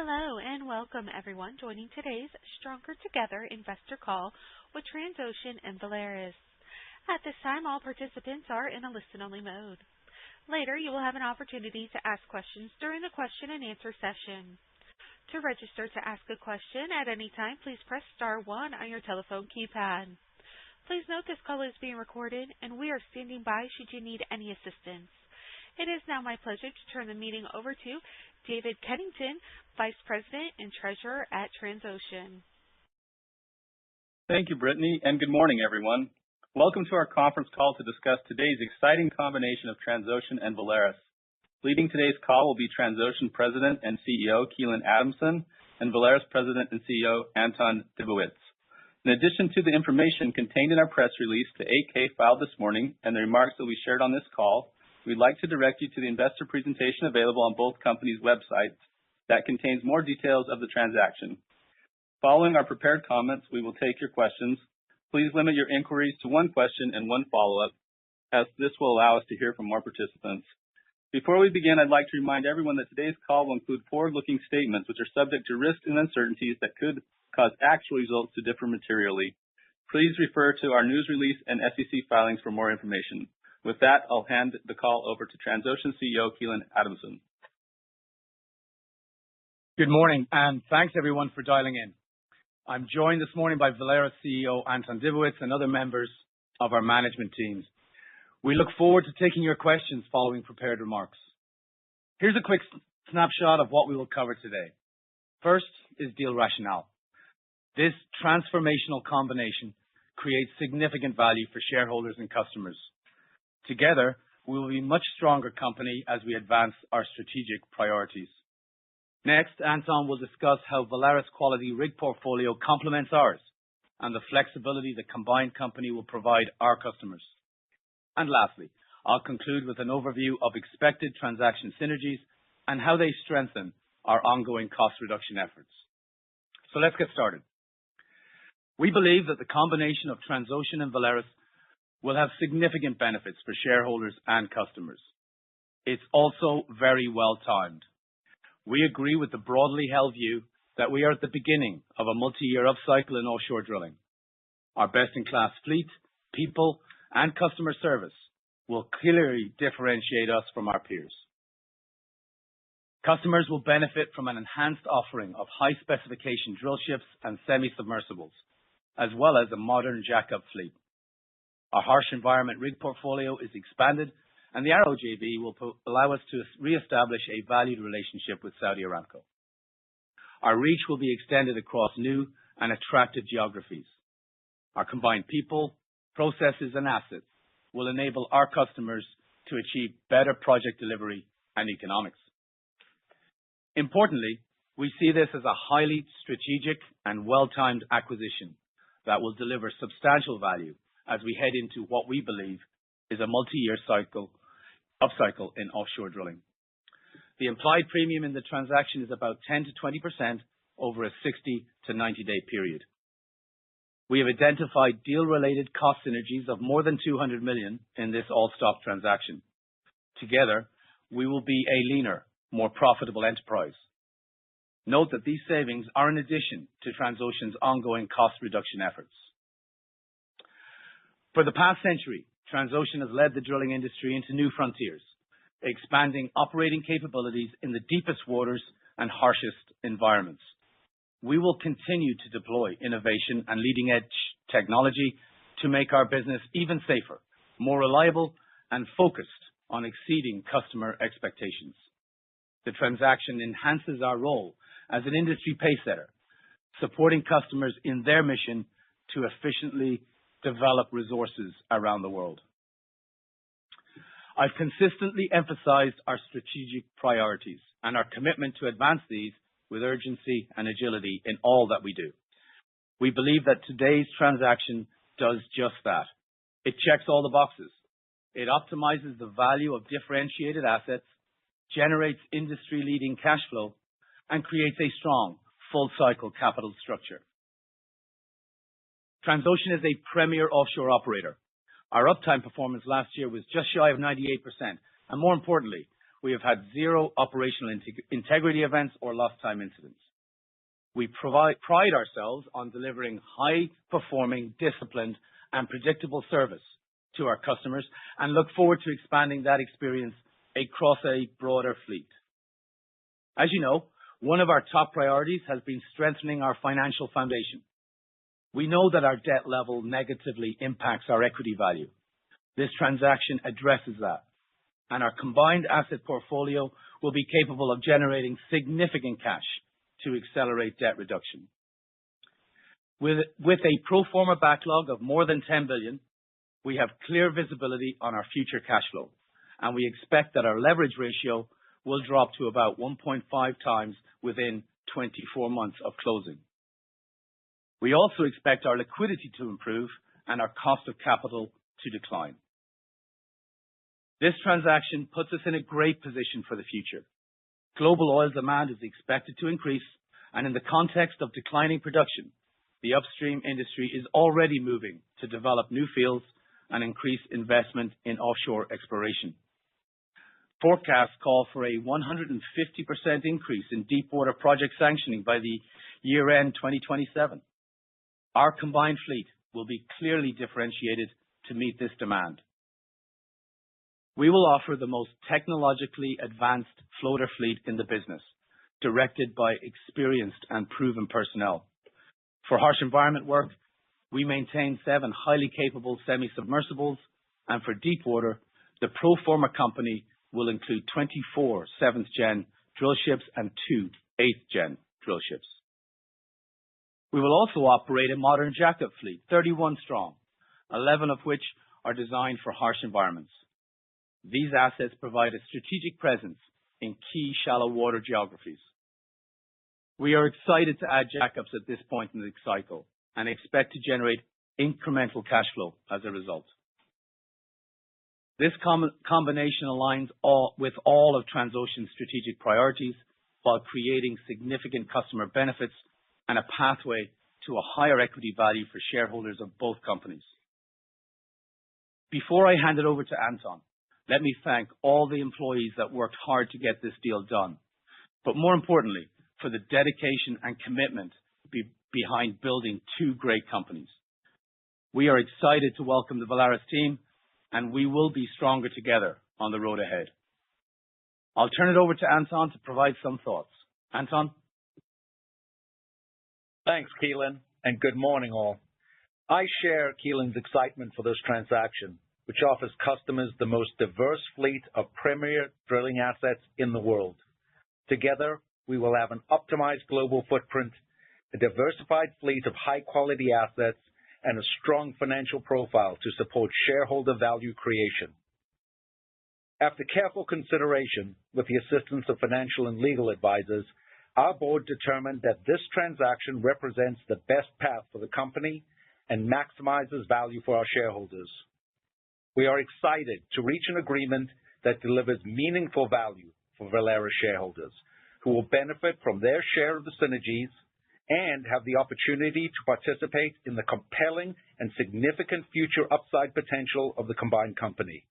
Hello and welcome everyone joining today's Stronger Together investor call with Transocean and Valaris. At this time, all participants are in a listen-only mode. Later, you will have an opportunity to ask questions during the question and answer session. To register to ask a question at any time, please press star 1 on your telephone keypad. Please note this call is being recorded and we are standing by should you need any assistance. It is now my pleasure to turn the meeting over to David Kennington, Vice President and Treasurer at Transocean. Thank you, Brittany, and good morning, everyone. Welcome to our conference call to discuss today's exciting combination of Transocean and Valaris. Leading today's call will be Transocean President and CEO Keelan Adamson and Valaris President and CEO Anton Dibowitz. In addition to the information contained in our press release, the 8-K filed this morning, and the remarks that we shared on this call, we'd like to direct you to the investor presentation available on both companies' websites that contains more details of the transaction. Following our prepared comments, we will take your questions. Please limit your inquiries to one question and one follow-up, as this will allow us to hear from more participants. Before we begin, I'd like to remind everyone that today's call will include forward-looking statements which are subject to risks and uncertainties that could cause actual results to differ materially. Please refer to our news release and SEC filings for more information. With that, I'll hand the call over to Transocean CEO Keelan Adamson. Good morning, and thanks everyone for dialing in. I'm joined this morning by Valaris CEO Anton Dibowitz and other members of our management teams. We look forward to taking your questions following prepared remarks. Here's a quick snapshot of what we will cover today. First is deal rationale. This transformational combination creates significant value for shareholders and customers. Together, we will be a much stronger company as we advance our strategic priorities. Next, Anton will discuss how Valaris' quality rig portfolio complements ours and the flexibility the combined company will provide our customers. And lastly, I'll conclude with an overview of expected transaction synergies and how they strengthen our ongoing cost reduction efforts. So let's get started. We believe that the combination of Transocean and Valaris will have significant benefits for shareholders and customers. It's also very well timed. We agree with the broadly held view that we are at the beginning of a multi-year upcycle in offshore drilling. Our best-in-class fleet, people, and customer service will clearly differentiate us from our peers. Customers will benefit from an enhanced offering of high-specification drill ships and semi-submersibles, as well as a modern jackup fleet. Our harsh environment rig portfolio is expanded, and the Arrow JV will allow us to re-establish a valued relationship with Saudi Aramco. Our reach will be extended across new and attractive geographies. Our combined people, processes, and assets will enable our customers to achieve better project delivery and economics. Importantly, we see this as a highly strategic and well-timed acquisition that will deliver substantial value as we head into what we believe is a multi-year upcycle in offshore drilling. The implied premium in the transaction is about 10 to 20% over a 60 to 90-day period. We have identified deal-related cost synergies of more than $200 million in this all-stock transaction. Together, we will be a leaner, more profitable enterprise. Note that these savings are in addition to Transocean's ongoing cost reduction efforts. For the past century, Transocean has led the drilling industry into new frontiers, expanding operating capabilities in the deepest waters and harshest environments. We will continue to deploy innovation and leading-edge technology to make our business even safer, more reliable, and focused on exceeding customer expectations. The transaction enhances our role as an industry pacesetter, supporting customers in their mission to efficiently develop resources around the world. I've consistently emphasized our strategic priorities and our commitment to advance these with urgency and agility in all that we do. We believe that today's transaction does just that. It checks all the boxes. It optimizes the value of differentiated assets, generates industry-leading cash flow, and creates a strong, full-cycle capital structure. Transocean is a premier offshore operator. Our uptime performance last year was just shy of 98%, and more importantly, we have had zero operational integrity events or lost time incidents. We pride ourselves on delivering high-performing, disciplined, and predictable service to our customers and look forward to expanding that experience across a broader fleet. As you know, one of our top priorities has been strengthening our financial foundation. We know that our debt level negatively impacts our equity value. This transaction addresses that, and our combined asset portfolio will be capable of generating significant cash to accelerate debt reduction. With a pro forma backlog of more than $10 billion, we have clear visibility on our future cash flow, and we expect that our leverage ratio will drop to about 1.5 times within 24 months of closing. We also expect our liquidity to improve and our cost of capital to decline. This transaction puts us in a great position for the future. Global oil demand is expected to increase, and in the context of declining production, the upstream industry is already moving to develop new fields and increase investment in offshore exploration. Forecasts call for a 150% increase in deepwater project sanctioning by the year-end 2027. Our combined fleet will be clearly differentiated to meet this demand. We will offer the most technologically advanced floater fleet in the business, directed by experienced and proven personnel. For harsh environment work, we maintain 7 highly capable semi-submersibles, and for deepwater, the pro forma company will include 24 7th-gen drill ships and 2 8th-gen drill ships. We will also operate a modern jackup fleet, 31 strong, 11 of which are designed for harsh environments. These assets provide a strategic presence in key shallow water geographies. We are excited to add jackups at this point in the cycle and expect to generate incremental cash flow as a result. This combination aligns with all of Transocean's strategic priorities while creating significant customer benefits and a pathway to a higher equity value for shareholders of both companies. Before I hand it over to Anton, let me thank all the employees that worked hard to get this deal done, but more importantly, for the dedication and commitment behind building 2 great companies. We are excited to welcome the Valaris team, and we will be stronger together on the road ahead. I'll turn it over to Anton to provide some thoughts. Anton? Thanks, Keelan, and good morning all. I share Keelan's excitement for this transaction, which offers customers the most diverse fleet of premier drilling assets in the world. Together, we will have an optimized global footprint, a diversified fleet of high-quality assets, and a strong financial profile to support shareholder value creation. After careful consideration with the assistance of financial and legal advisors, our board determined that this transaction represents the best path for the company and maximizes value for our shareholders. We are excited to reach an agreement that delivers meaningful value for Valaris shareholders, who will benefit from their share of the synergies and have the opportunity to participate in the compelling and significant future upside potential of the combined company.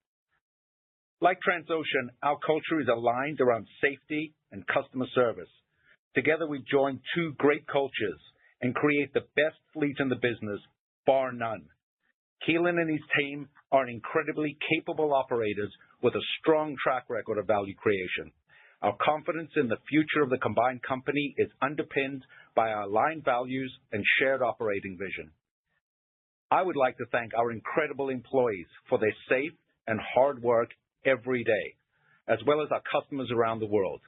Like Transocean, our culture is aligned around safety and customer service. Together, we join 2 great cultures and create the best fleet in the business, bar none. Keelan and his team are incredibly capable operators with a strong track record of value creation. Our confidence in the future of the combined company is underpinned by our aligned values and shared operating vision. I would like to thank our incredible employees for their safe and hard work every day, as well as our customers around the world.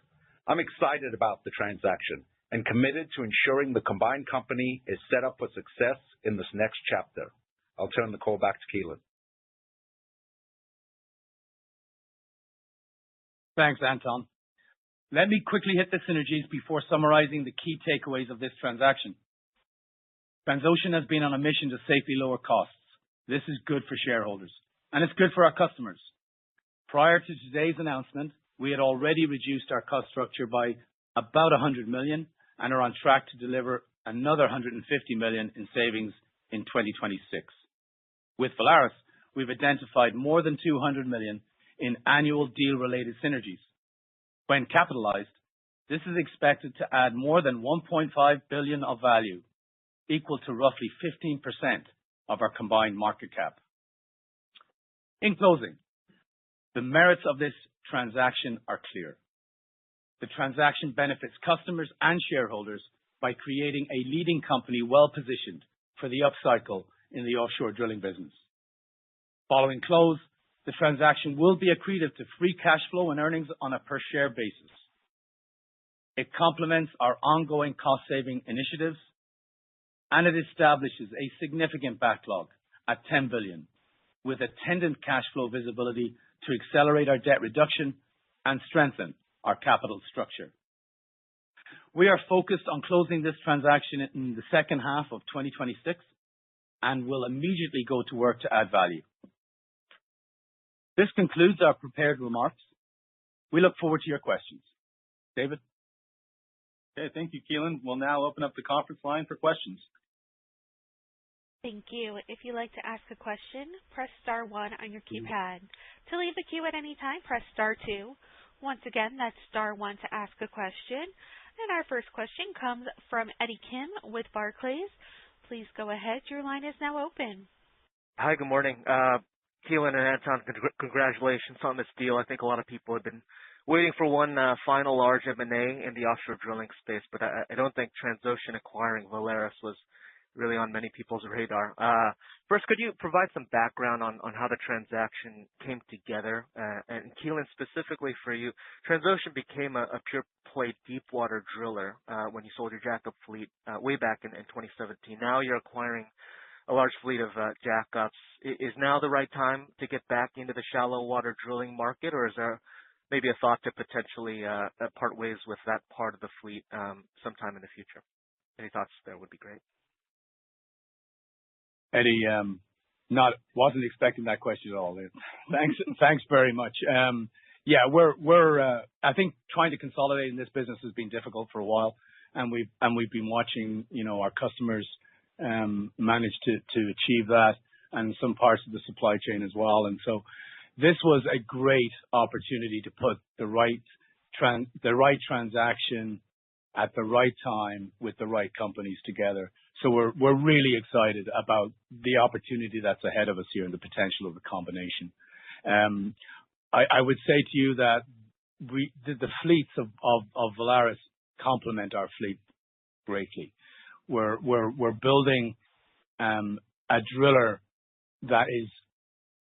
I'm excited about the transaction and committed to ensuring the combined company is set up for success in this next chapter. I'll turn the call back to Keelan. Thanks, Anton. Let me quickly hit the synergies before summarizing the key takeaways of this transaction. Transocean has been on a mission to safely lower costs. This is good for shareholders, and it's good for our customers. Prior to today's announcement, we had already reduced our cost structure by about $100 million and are on track to deliver another $150 million in savings in 2026. With Valaris, we've identified more than $200 million in annual deal-related synergies, When capitalized, this is expected to add more than $1.5 billion of value, equal to roughly 15% of our combined market cap. In closing, the merits of this transaction are clear. The transaction benefits customers and shareholders by creating a leading company well-positioned for the upcycle in the offshore drilling business. Following close, the transaction will be accretive to free cash flow and earnings on a per-share basis. It complements our ongoing cost-saving initiatives, and it establishes a significant backlog at $10 billion, with attendant cash flow visibility to accelerate our debt reduction and strengthen our capital structure. We are focused on closing this transaction in the second half of 2026 and will immediately go to work to add value. This concludes our prepared remarks. We look forward to your questions. David? Okay, thank you, Keelan. We'll now open up the conference line for questions. Thank you. If you'd like to ask a question, press star 1 on your keypad. To leave the queue at any time, press star 2. Once again, that's star 1 to ask a question. And our first question comes from Eddie Kim with Barclays. Please go ahead. Your line is now open. Hi, good morning. Keelan and Anton, congratulations on this deal. I think a lot of people have been waiting for one final large M&A in the offshore drilling space, but I don't think Transocean acquiring Valaris was really on many people's radar. First, could you provide some background on how the transaction came together? And Keelan, specifically for you, Transocean became a pure-play deepwater driller when you sold your jackup fleet way back in 2017. Now you're acquiring a large fleet of jackups. Is now the right time to get back into the shallow water drilling market, or is there maybe a thought to potentially part ways with that part of the fleet sometime in the future? Any thoughts there would be great. Eddie, wasn't expecting that question at all. Thanks very much. Yeah, we're I think trying to consolidate in this business has been difficult for a while, and we've been watching, our customers manage to achieve that, and some parts of the supply chain as well. And so this was a great opportunity to put the right transaction at the right time with the right companies together. So we're really excited about the opportunity that's ahead of us here and the potential of the combination. I would say to you that the fleets of Valaris complement our fleet greatly. We're building a driller that is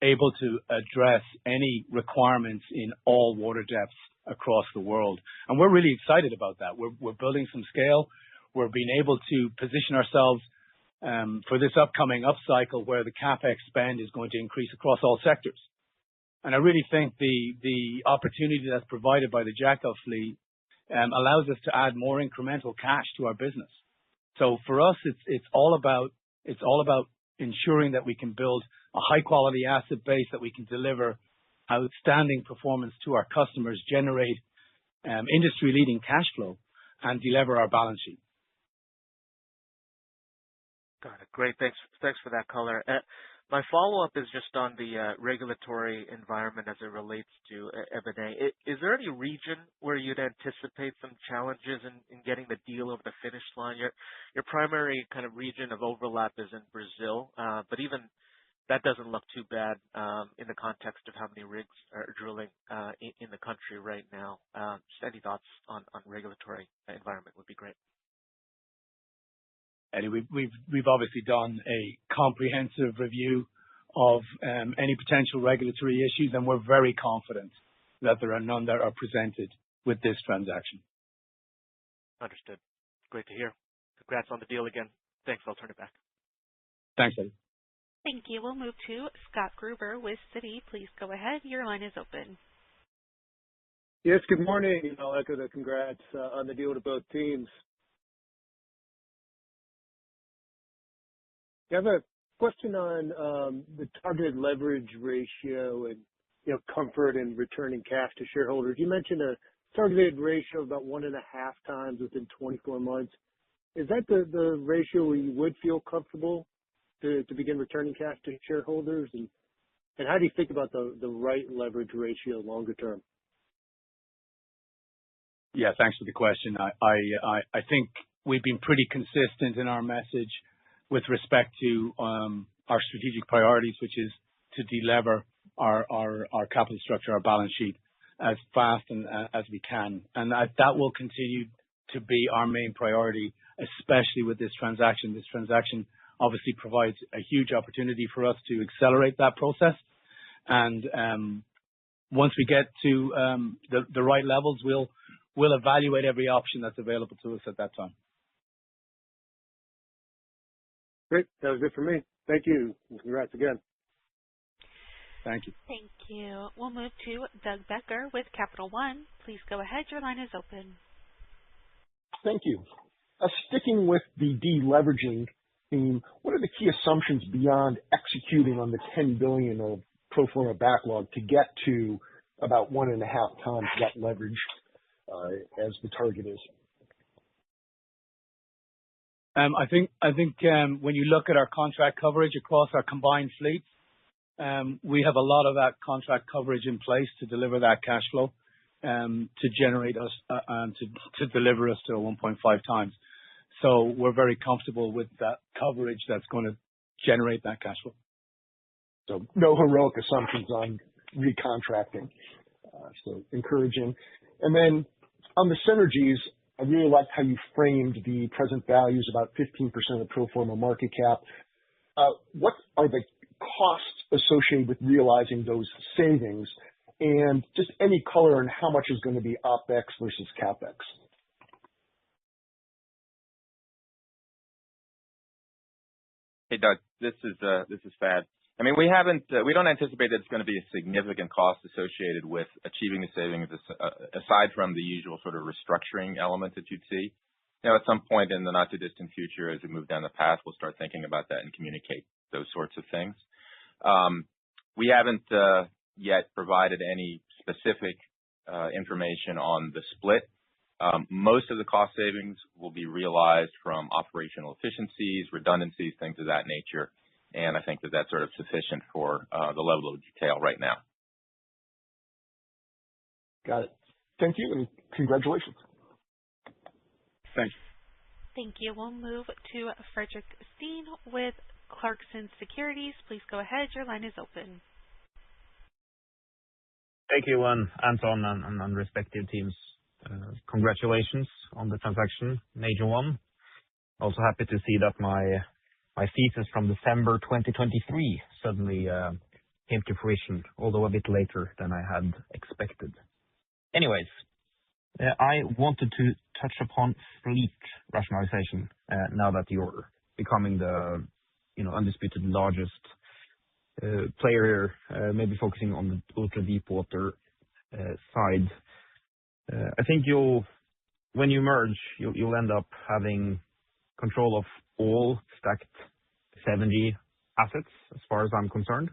able to address any requirements in all water depths across the world. And we're really excited about that. We're building some scale. We're being able to position ourselves for this upcoming upcycle where the CapEx spend is going to increase across all sectors. And I really think the opportunity that's provided by the jackup fleet allows us to add more incremental cash to our business. So for us, it's all about ensuring that we can build a high quality asset base, that we can deliver outstanding performance to our customers, generate industry leading cash flow, and deliver our balance sheet. Got it. Great. Thanks for that color. My follow-up is just on the regulatory environment as it relates to M&A. Is there any region where you'd anticipate some challenges in getting the deal over the finish line? Your primary kind of region of overlap is in Brazil, but even that doesn't look too bad in the context of how many rigs are drilling in the country right now. Just any thoughts on regulatory environment would be great. Eddie, we've obviously done a comprehensive review of any potential regulatory issues, and we're very confident that there are none that are presented with this transaction. Understood. Great to hear. Congrats on the deal again. Thanks. I'll turn it back. Thanks, Eddie. Thank you. We'll move to Scott Gruber with Citi. Please go ahead. Your line is open. Yes, good morning. I'll echo the congrats on the deal to both teams. I have a question on the targeted leverage ratio and comfort in returning cash to shareholders. You mentioned a targeted ratio of about 1.5 times within 24 months. Is that the ratio where you would feel comfortable to begin returning cash to shareholders? And how do you think about the right leverage ratio longer term? Yeah, thanks for the question. I think we've been pretty consistent in our message with respect to our strategic priorities, which is to delever our capital structure, our balance sheet, as fast and as we can. And that will continue to be our main priority, especially with this transaction. This transaction obviously provides a huge opportunity for us to accelerate that process. And once we get to the right levels, we'll evaluate every option that's available to us at that time. Great. That was it for me. Thank you. And congrats again. Thank you. Thank you. We'll move to Doug Becker with Capital One. Please go ahead. Your line is open. Thank you. Sticking with the deleveraging theme, what are the key assumptions beyond executing on the $10 billion of pro forma backlog to get to about 1.5 times that leverage as the target is? I think when you look at our contract coverage across our combined fleets, we have a lot of that contract coverage in place to deliver that cash flow, to generate us and to deliver us to a 1.5 times. So we're very comfortable with that coverage that's going to generate that cash flow. So no heroic assumptions on recontracting. So encouraging. And then on the synergies, I really liked how you framed the present values, about 15% of pro forma market cap. What are the costs associated with realizing those savings, and just any color on how much is going to be OpEx versus CapEx? Hey, Doug, this is Thad. I mean, we don't anticipate that it's going to be a significant cost associated with achieving the savings, aside from the usual sort of restructuring element that you'd see. You know, at some point in the not too distant future, as we move down the path, we'll start thinking about that and communicate those sorts of things. We haven't yet provided any specific information on the split. Most of the cost savings will be realized from operational efficiencies, redundancies, things of that nature. And I think that that's sort of sufficient for the level of detail right now. Got it. Thank you, and congratulations. Thank you. Thank you. We'll move to Frederick Steen with Clarkson Securities. Please go ahead. Your line is open. Thank you, Anton and respective teams. Congratulations on the transaction, major one. Also happy to see that my thesis from December 2023 suddenly came to fruition, although a bit later than I had expected. Anyways, I wanted to touch upon fleet rationalization now that you're becoming the undisputed largest player, maybe focusing on the ultra deep water side. I think when you merge, you'll end up having control of all stacked 7G assets, as far as I'm concerned,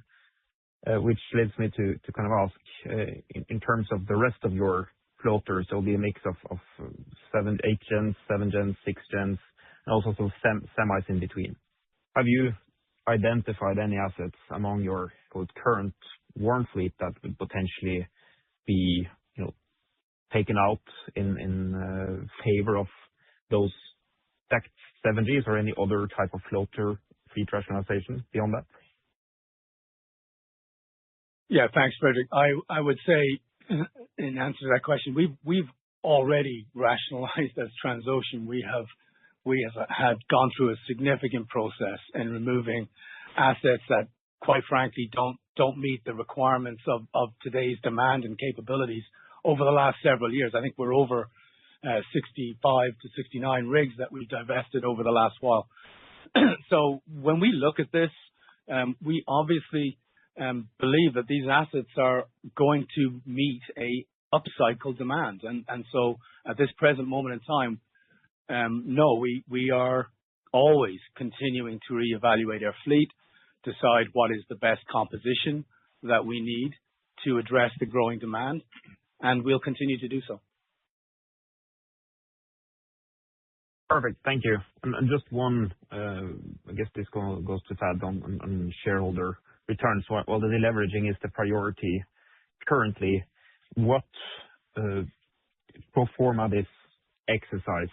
which leads me to kind of ask, in terms of the rest of your floaters, there'll be a mix of 8 gens, 7 gens, 6 gens, and also some semis in between. Have you identified any assets among your current warm fleet that would potentially be taken out in favor of those stacked 7Gs, or any other type of floater fleet rationalization beyond that? Yeah, thanks, Frederick. I would say, in answer to that question, we've already rationalized as Transocean. We have had gone through a significant process in removing assets that, quite frankly, don't meet the requirements of today's demand and capabilities over the last several years. I think we're over 65 to 69 rigs that we've divested over the last while. So when we look at this, we obviously believe that these assets are going to meet a upcycle demand. And so at this present moment in time, no, we are always continuing to reevaluate our fleet, decide what is the best composition that we need to address the growing demand, and we'll continue to do so. Perfect. Thank you. And just one, I guess this goes to Thad on shareholder returns. While the deleveraging is the priority currently, what pro forma this exercise,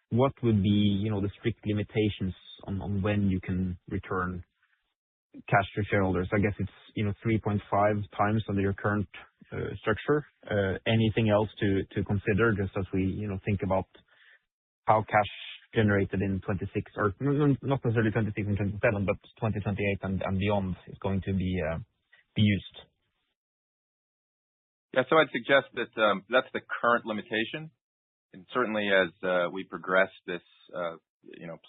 what would be, the strict limitations on when you can return cash to shareholders? I guess it's, 3.5 times under your current structure. Anything else to consider just as we, think about how cash generated in 26 or not necessarily 26 and 27, but 2028 and beyond is going to be used? Yeah, so I'd suggest that that's the current limitation. And certainly as we progress this,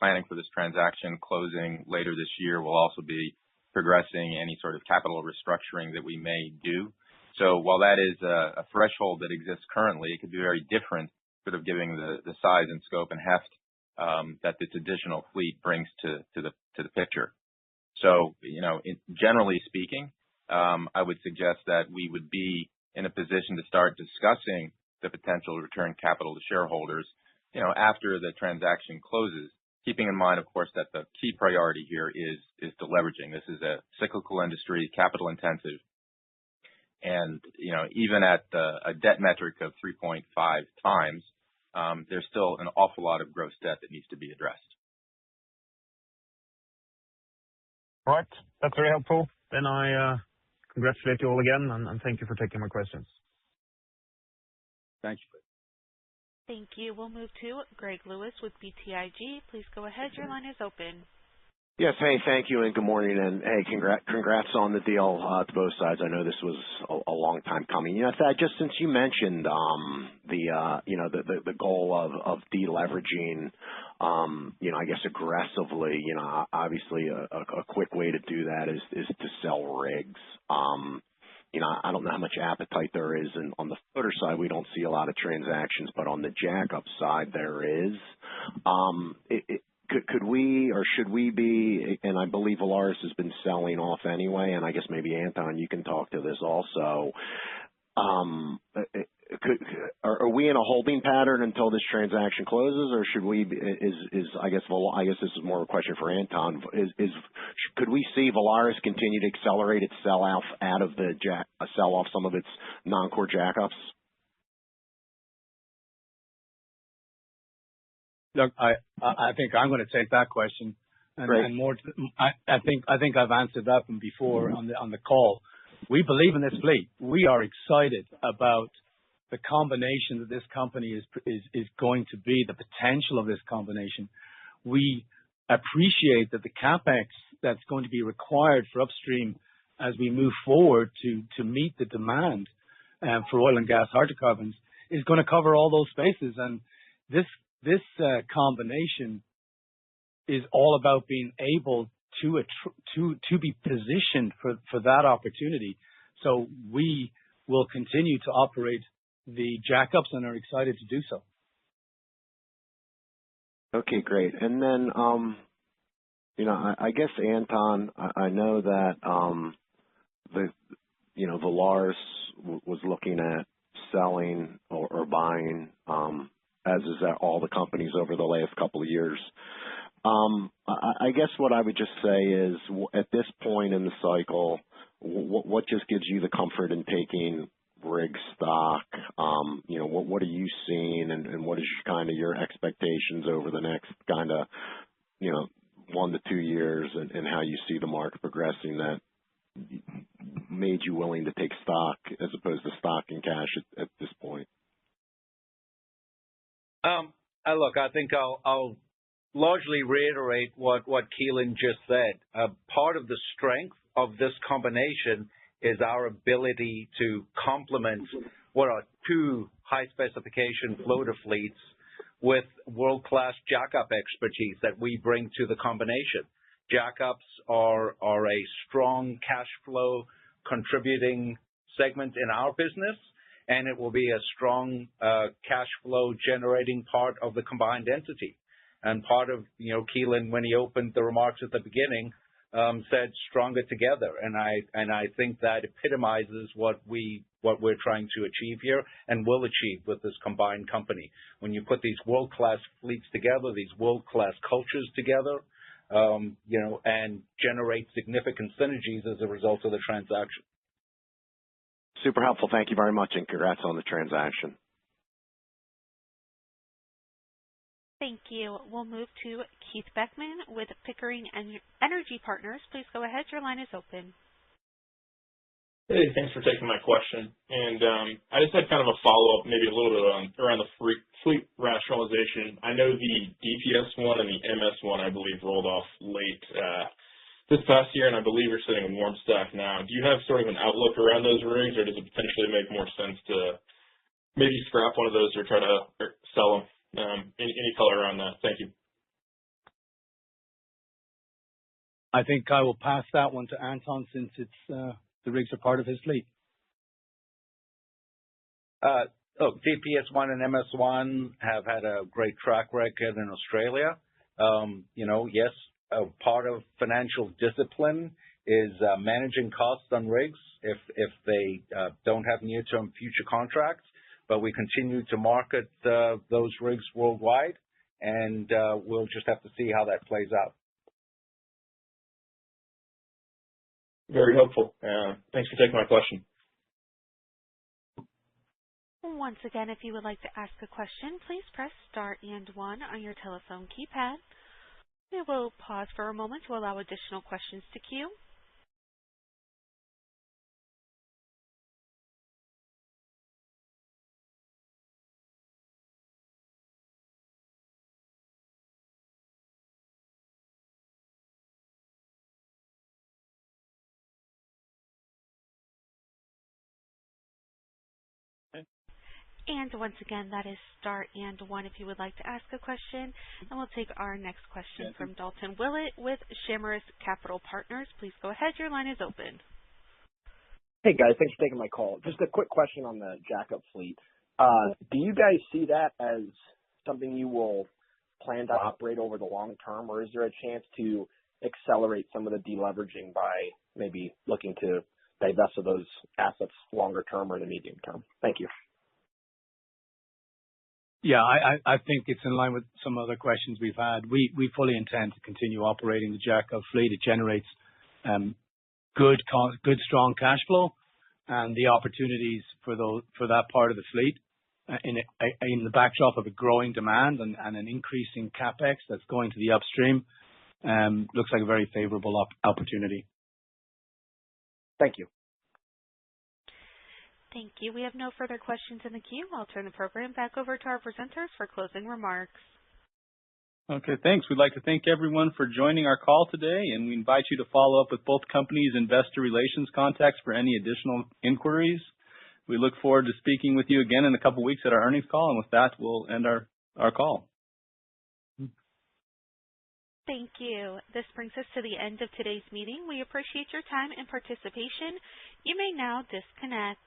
planning for this transaction closing later this year, we'll also be progressing any sort of capital restructuring that we may do. So while that is a threshold that exists currently, it could be very different, sort of giving the size and scope and heft that this additional fleet brings to the picture. So, generally speaking, I would suggest that we would be in a position to start discussing the potential return capital to shareholders, after the transaction closes, keeping in mind, of course, that the key priority here is deleveraging. This is a cyclical industry, capital intensive. And, even at a debt metric of 3.5 times, there's still an awful lot of gross debt that needs to be addressed. All right. That's very helpful. Then I congratulate you all again, and thank you for taking my questions. Thank you. Thank you. We'll move to Greg Lewis with BTIG. Please go ahead. Your line is open. Yes. Hey, thank you, and good morning. And hey, congrats on the deal to both sides. I know this was a long time coming. Thad, just since you mentioned the goal of deleveraging, I guess aggressively. Obviously a quick way to do that is to sell rigs. I don't know how much appetite there is, and on the footer side, we don't see a lot of transactions, but on the jackup side, there is. Could we or should we be, and I believe Valaris has been selling off anyway, and I guess maybe Anton, you can talk to this also. Are we in a holding pattern until this transaction closes, or should we? I guess this is more of a question for Anton. Could we see Valaris continue to accelerate its sell off some of its non-core jackups? Look, I think I'm going to take that question, and more. I think I've answered that one before on the call. We believe in this fleet. We are excited about the combination that this company is going to be, the potential of this combination. We appreciate that the capex that's going to be required for upstream as we move forward to meet the demand for oil and gas hydrocarbons is going to cover all those spaces, and this combination is all about being able to be positioned for that opportunity. So we will continue to operate the jackups and are excited to do so. Okay, great. And then, I guess Anton, I know that Valaris was looking at selling or buying, as is that all the companies over the last couple of years. I guess what I would just say is, at this point in the cycle, what just gives you the comfort in taking rig stock? What are you seeing, and what is kind of your expectations over the next kind of 1 to 2 years, and how you see the market progressing that made you willing to take stock as opposed to stock and cash at this point? Look, I think I'll largely reiterate what Keelan just said. Part of the strength of this combination is our ability to complement what are 2 high-specification floater fleets with world-class jackup expertise that we bring to the combination. Jackups are a strong cash flow contributing segment in our business, and it will be a strong cash flow generating part of the combined entity. And part of, Keelan, when he opened the remarks at the beginning, said stronger together. And I think that epitomizes what we're trying to achieve here and will achieve with this combined company. When you put these world-class fleets together, these world-class cultures together, and generate significant synergies as a result of the transaction. Super helpful. Thank you very much, and congrats on the transaction. Thank you. We'll move to Keith Beckman with Pickering Energy Partners. Please go ahead. Your line is open. Hey, thanks for taking my question. And I just had kind of a follow-up, maybe a little bit around the fleet rationalization. I know the DPS one and the MS one, I believe, rolled off late this past year, and I believe you're sitting in warm stack now. Do you have sort of an outlook around those rigs, or does it potentially make more sense to maybe scrap one of those or try to sell them? Any color around that? Thank you. I think I will pass that one to Anton since it's the rigs are part of his fleet. DPS1 and MS1 have had a great track record in Australia. Yes, part of financial discipline is managing costs on rigs if they don't have near-term future contracts. But we continue to market those rigs worldwide, and we'll just have to see how that plays out. Very helpful. Thanks for taking my question. Once again, if you would like to ask a question, please press star and 1 on your telephone keypad. We will pause for a moment to allow additional questions to queue. And once again, that is star and 1 if you would like to ask a question. And we'll take our next question from Dalton Willett with Shamrock Capital Partners. Please go ahead. Your line is open. Hey, guys. Thanks for taking my call. Just a quick question on the jackup fleet. Do you guys see that as something you will plan to operate over the long term, or is there a chance to accelerate some of the deleveraging by maybe looking to divest of those assets longer term or the medium term? Thank you. Yeah, I think it's in line with some other questions we've had. We fully intend to continue operating the jackup fleet. It generates good, strong cash flow, and the opportunities for that part of the fleet in the backdrop of a growing demand and an increasing capex that's going to the upstream looks like a very favorable opportunity. Thank you. Thank you. We have no further questions in the queue. I'll turn the program back over to our presenters for closing remarks. Okay, thanks. We'd like to thank everyone for joining our call today, and we invite you to follow up with both companies' investor relations contacts for any additional inquiries. We look forward to speaking with you again in a couple weeks at our earnings call, and with that, we'll end our call. Thank you. This brings us to the end of today's meeting. We appreciate your time and participation. You may now disconnect.